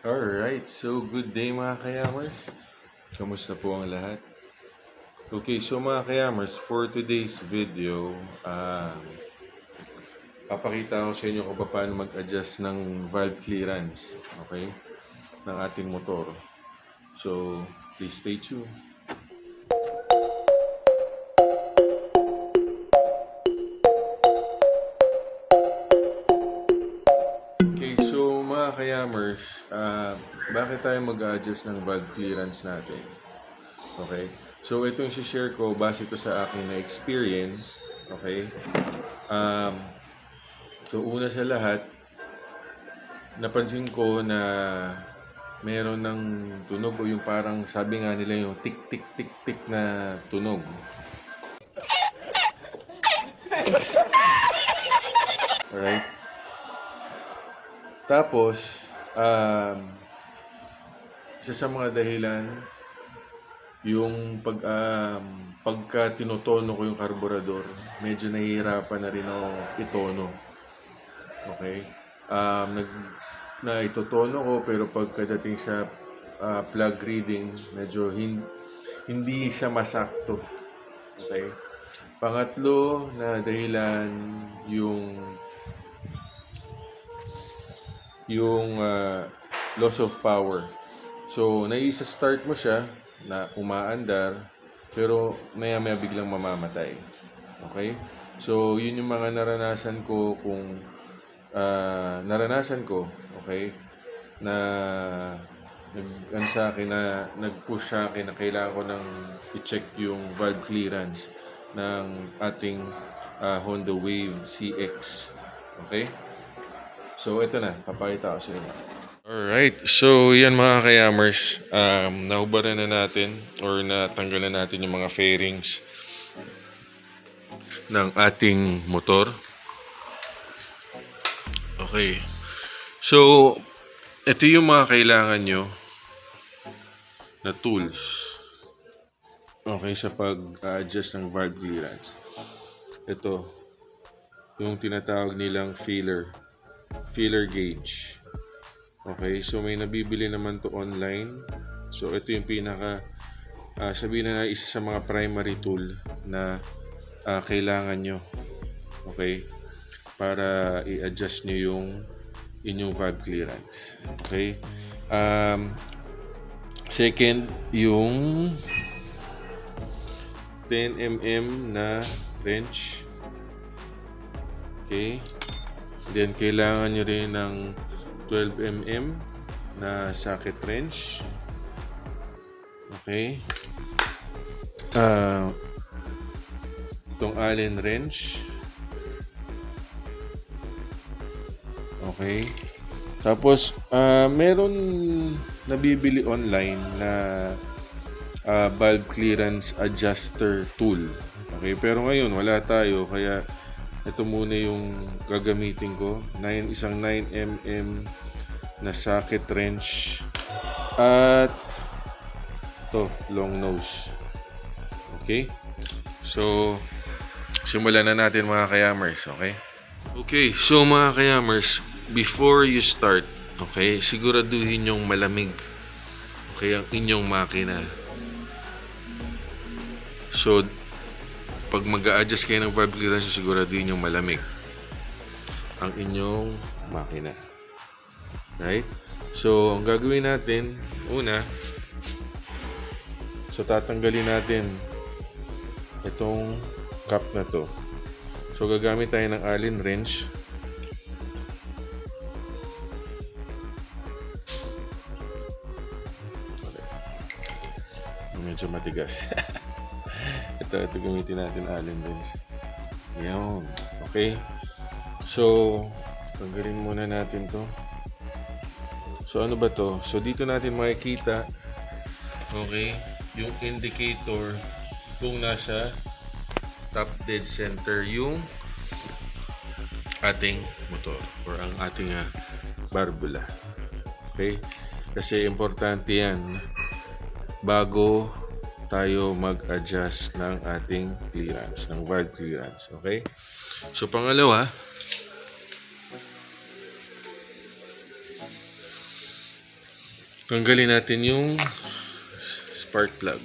Alright, so good day mga kayamers. Kamusta po ang lahat? Okay, so mga kayamers, for today's video, papakita ko sa inyo kung paano mag-adjust ng valve clearance, okay, ng ating motor. So, please stay tuned. Mga kayamers, bakit tayo mag-adjust ng valve clearance natin? Okay? So, ito yung share ko base ko sa aking na experience. Okay? So, una sa lahat, napansin ko na meron ng tunog o yung parang sabi nga nila yung tik-tik-tik-tik na tunog. Alright? Tapos, isa sa mga dahilan, yung pagka tinotono ko yung karburador, medyo nahihirapan na rin ako itono. Okay? Na itotono ko, pero pagkadating sa plug reading, medyo hindi siya masakto. Okay? Pangatlo na dahilan, yung loss of power. So, naisa-start mo siya na umaandar, pero maya-maya biglang mamamatay. Okay? So, yun yung mga naranasan ko okay, na nag-push sa akin na kailangan ko nang i-check yung valve clearance ng ating Honda Wave CX. Okay? So, ito na. Papakita ko sa inyo. Alright. So, yan mga kayamers. Nahubaran na natin or natanggalan natin yung mga fairings ng ating motor. Okay. So, ito yung mga kailangan nyo na tools. Okay, sa pag-adjust ng valve clearance. Ito. Yung tinatawag nilang filler gauge. Okay, so may nabibili naman to online. So ito yung pinaka sabihin na isa sa mga primary tool na kailangan nyo, okay, para i-adjust nyo yung inyong valve clearance. Okay, second, yung 10mm na wrench. Okay. Then, kailangan nyo rin ng 12mm na socket wrench. Okay. Itong Allen wrench. Okay. Tapos, meron nabibili online na valve clearance adjuster tool. Okay. Pero ngayon, wala tayo. Kaya, ito muna yung gagamitin ko. Isang 9mm na socket wrench. At ito, long nose. Okay? So, simulan na natin mga kayamers. Okay? Okay, so mga kayamers, before you start, okay, siguraduhin yung malamig. Okay, ang inyong makina. So, pag mag-a-adjust kayo ng valve clearance, siguraduhin yung malamig ang inyong makina. Right? So, ang gagawin natin, una, so tatanggalin natin itong cap na to. So, gagamit tayo ng Allen wrench. Medyo matigas. ito gamitin natin Allen wrench. Yan. Okay. So, tanggalin muna natin to. So, ano ba to? So, dito natin makikita, okay, yung indicator kung nasa top dead center yung ating motor or ang ating barbula. Okay? Kasi importante yan bago tayo mag-adjust ng ating clearance, ng valve clearance. Okay? So, pangalawa, Tanggalin natin yung spark plug.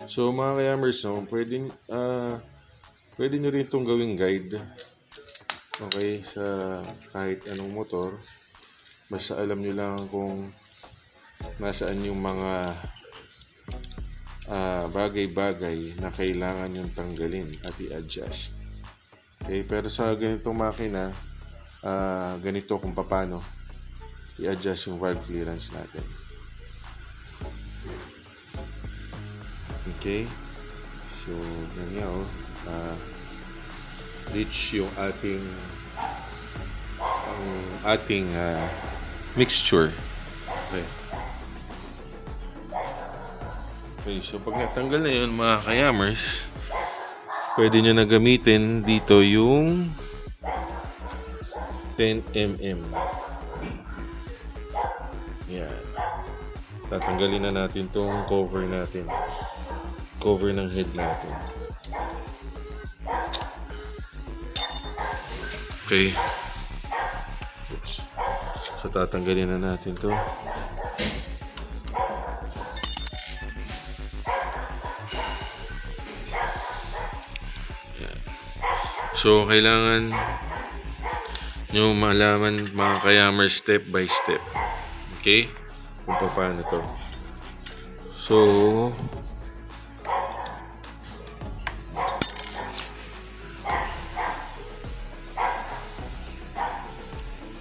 So mga kayamers, no, pwede nyo rin itong gawing guide. Okay, sa kahit anong motor. Basta alam nyo lang kung nasaan yung mga bagay-bagay na kailangan yung tanggalin at i-adjust. Okay, pero sa ganitong makina, ganito kung paano i-adjust yung valve clearance natin. Okay, so ganyan reach yung ating mixture. Okay, so pag natanggal na yun mga kayamers, pwede nyo na gamitin dito yung 10mm. Yan. Tatanggalin na natin tong cover natin. Cover ng head natin. Okay. Oops. So tatanggalin na natin to. Yan. So kailangan nyo malaman mga kayamers step by step. Okay? Kung paano to. So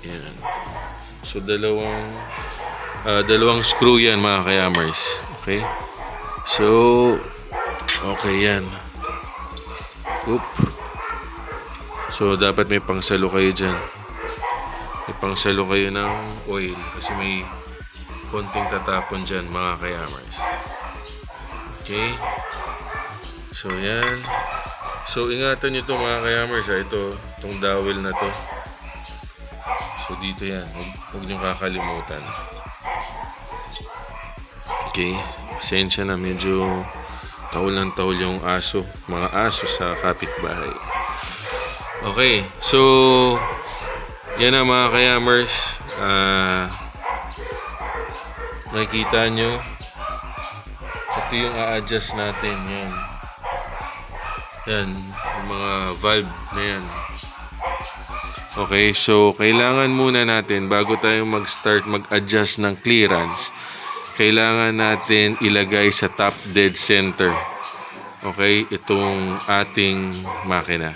yan. So dalawang screw yan mga kayamers. Okay? So okay yan. Oop. So dapat may pangsalo kayo dyan. May pangsalo kayo ng oil kasi may konting tatapon dyan mga kayamers. Okay? So yan. So ingatan nyo to mga kayamers. Itong dowel na to. So dito yan. Huwag nyo kakalimutan. Okay? Pasensya na, medyo tahol ng tahol yung mga aso sa kapitbahay. Okay, so yan na mga kayamers. Nakikita nyo, ito yung a-adjust natin. Yan, yung mga valve na yan. Okay, so kailangan muna natin bago tayo mag-start mag-adjust ng clearance, kailangan natin ilagay sa top dead center. Okay, itong ating makina.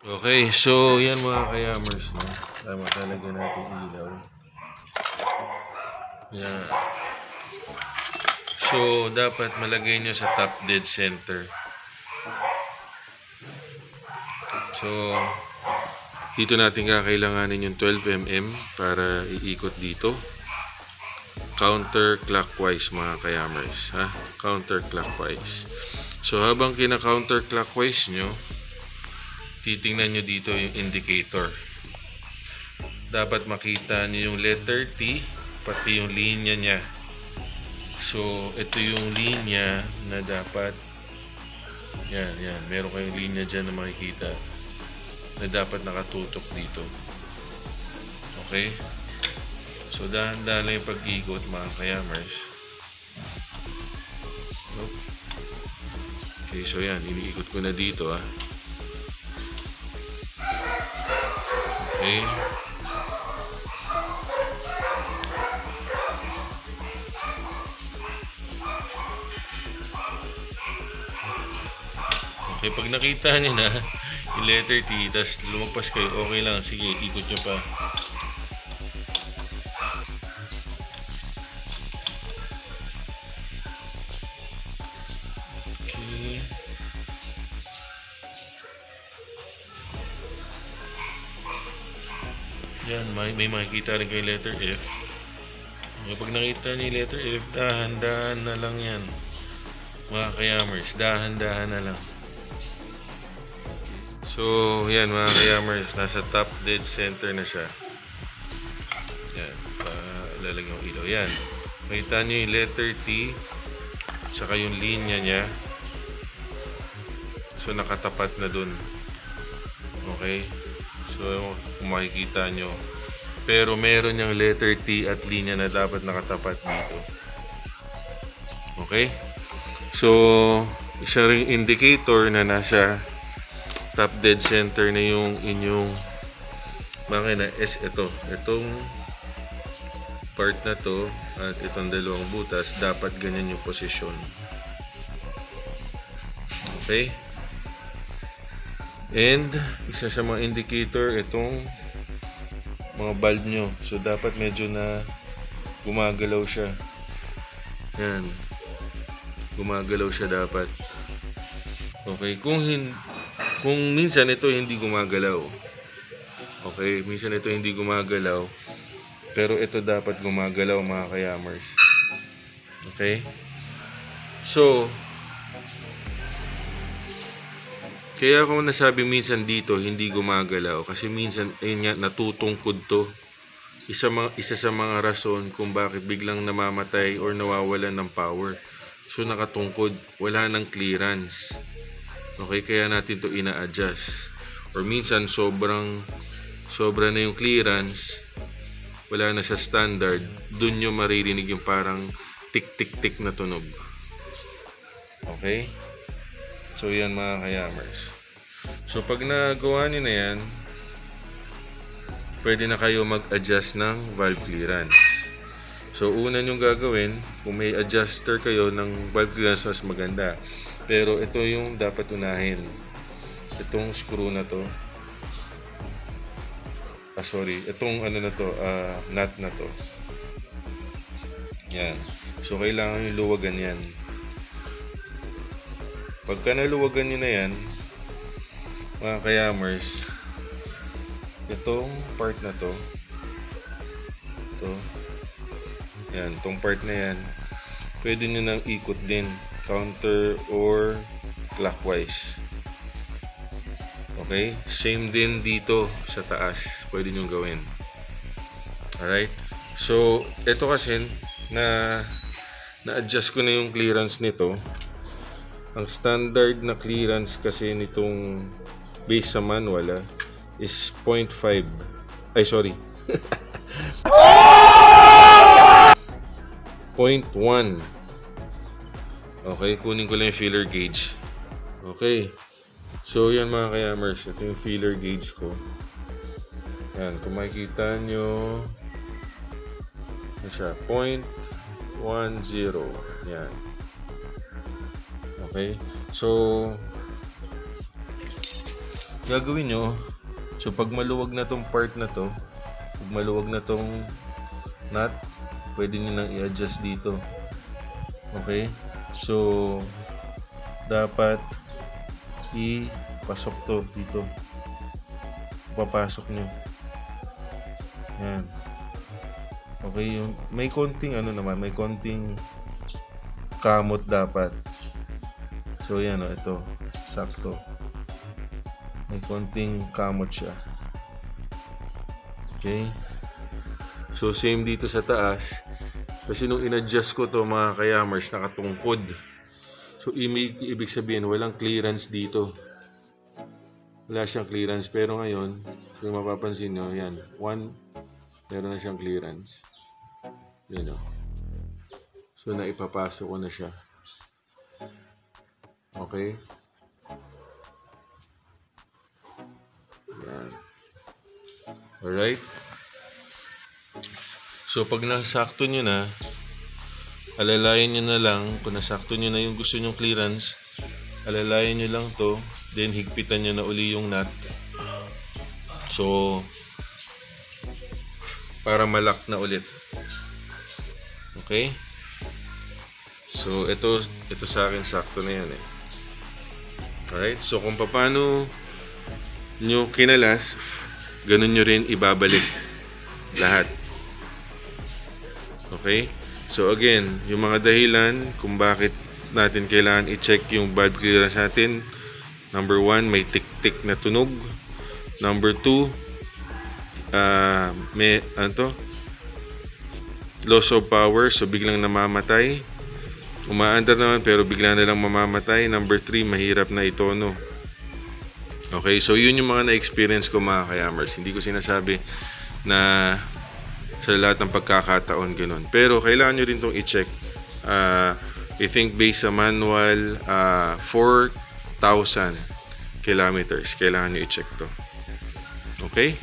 Okay, so yan mga kayamers, no? Tama talaga natin ilaw. Yan. So dapat malagay nyo sa top dead center. So dito natin kakailanganin yung 12mm para iikot dito. Counterclockwise mga kayamers, ha? Counterclockwise. So habang kina-counterclockwise nyo, titingnan nyo dito yung indicator. Dapat makita nyo yung letter T pati yung linya nya. So ito yung linya na dapat yan, meron kayong linya dyan na makikita na dapat nakatutok dito. Okay? So dahan-dahan lang yung pag-ikot mga kayamers. Okay, so yan, iniikot ko na dito, ha. Okay. Okay, pag nakita niyo na yung letter T, tas lumagpas kayo, okay lang, sige, ikot nyo pa. Okay. Yan, may makikita rin kayo letter F. Pag nakita niyo yung letter F, dahan-dahan na lang yan. Mga kayamers, dahan-dahan na lang. So, yan mga kayamers, nasa top dead center na siya. Yan, lalagyan ng ilaw. Yan, makita nyo yung letter T, tsaka yung linya nya. So, nakatapat na dun. Okay? So, kung makikita nyo. Pero meron yung letter T at linya na dapat nakatapat dito. Okay? So, isa ring indicator na nasa top dead center na yung inyong makina is ito. Itong part na to at itong dalawang butas, dapat ganyan yung posisyon. Okay? And isa sa mga indicator itong mga valve nyo. So dapat medyo na gumagalaw siya. Yan. Gumagalaw siya dapat. Okay, kung minsan ito hindi gumagalaw. Okay, minsan ito hindi gumagalaw. Pero ito dapat gumagalaw mga kayamers. Okay? So, kaya ako nasabi minsan dito hindi gumagalaw kasi minsan ayun nga natutungkod to. Isa sa mga rason kung bakit biglang namamatay or nawawalan ng power. So nakatungkod, wala ng clearance. Okay, kaya natin to ina-adjust. Or minsan sobra na yung clearance, wala na sa standard, dun nyo maririnig yung parang tik-tik-tik na tunog. Okay? So yan mga kayamers. So pag nagawa nyo na yan, pwede na kayo mag-adjust ng valve clearance. So una nyo gagawin, kung may adjuster kayo ng valve clearance, mas maganda. Pero ito yung dapat unahin. Itong screw na to. Itong ano na to, nut na to. Yan. So kailangan yung luwagan yan. Pagka naluwagan nyo na yan, mga kayamers, itong part na to, yan, itong part na yan, pwede nyo nang ikot din, counter or clockwise. Okay? Same din dito sa taas, pwede nyo gawin. Alright? So, ito kasi, na-adjust ko na yung clearance nito. Ang standard na clearance kasi nitong base sa manual is 0.5. Ay, sorry. 0.1. Okay, kunin ko lang yung feeler gauge. Okay. So, yan mga kayamers. Ito yung feeler gauge ko. Yan, kung makikita nyo, ano siya, 0.10. Yan. Okay. So, gagawin nyo, so pag maluwag na tong part na to, pag maluwag na tong nut, pwede nyo nang i-adjust dito. Okay. So, dapat ipasok to dito. Papasok nyo. Yan. Okay, yung may konting may konting kamot dapat. So yan ito, sakto. May konting kamot siya. Okay. So same dito sa taas. Kasi nung in-adjust ko to mga kayamers, nakatungkod. So ibig sabihin walang clearance dito. Wala siyang clearance. Pero ngayon, kung mapapansin nyo, yan. Meron na siyang clearance. Yan o. So naipapasok ko na siya. Okay. Yan. Alright. So pag nasakto nyo na, alalayan nyo na lang. Kung nasakto nyo na yung gusto nyong clearance, alalayan nyo lang to. Then higpitan nyo na uli yung nut. So para malak na ulit. Okay. So ito sa akin sakto na yan eh. Alright, so kung paano nyo kinalas, ganun nyo rin ibabalik lahat. Okay? So again, yung mga dahilan kung bakit natin kailangan i-check yung valve clearance natin. Number 1, may tik-tik na tunog. Number 2, may loss of power, so biglang namamatay. Umaandar naman pero bigla na lang mamamatay. Number 3, mahirap na itono. Okay, so yun yung mga na-experience ko mga kayamers. Hindi ko sinasabi na sa lahat ng pagkakataon ganun. Pero kailangan nyo rin itong i-check. I think based sa manual, 4,000 kilometers. Kailangan nyo i-check to. Okay?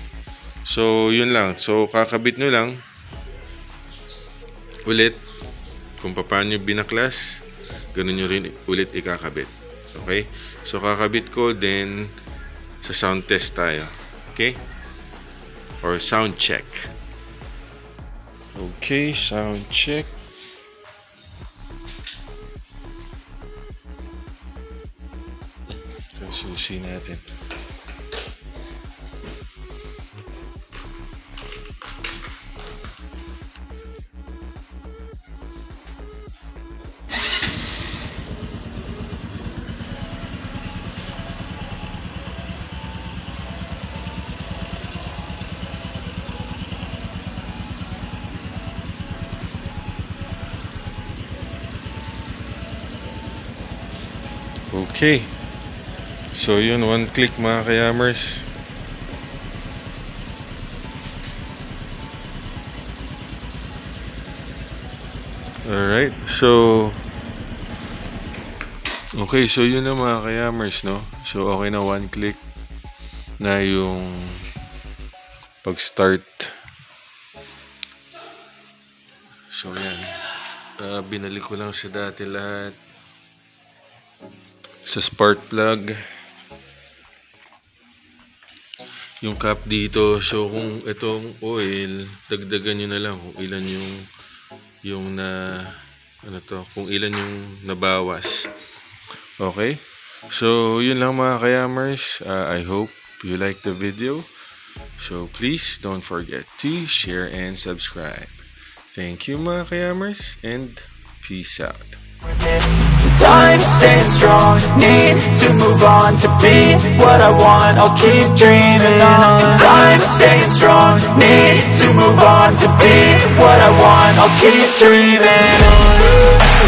So, yun lang. So, kakabit nyo lang ulit kung paano nyo binaklas. Ganun nyo rin ulit ikakabit. Okay? So, kakabit ko, then sa sound test tayo. Okay? Or sound check. Okay, sound check. So, susi natin. Okay. So yun, one click mga kayamers. Alright, so okay, so yun na mga kayamers, no? So okay na, one click na yung pag-start. So yan, binalik ko lang sa dati lahat. Sa spark plug yung cap dito. So kung itong oil, dagdagan nyo na lang kung ilan yung na ano to, kung ilan yung nabawas. Okay, so yun lang mga kayamers. I hope you like the video. So please don't forget to share and subscribe. Thank you mga kayamers, and peace out. Time staying strong, need to move on to be what I want, I'll keep dreaming on. Time staying strong, need to move on to be what I want, I'll keep dreaming on.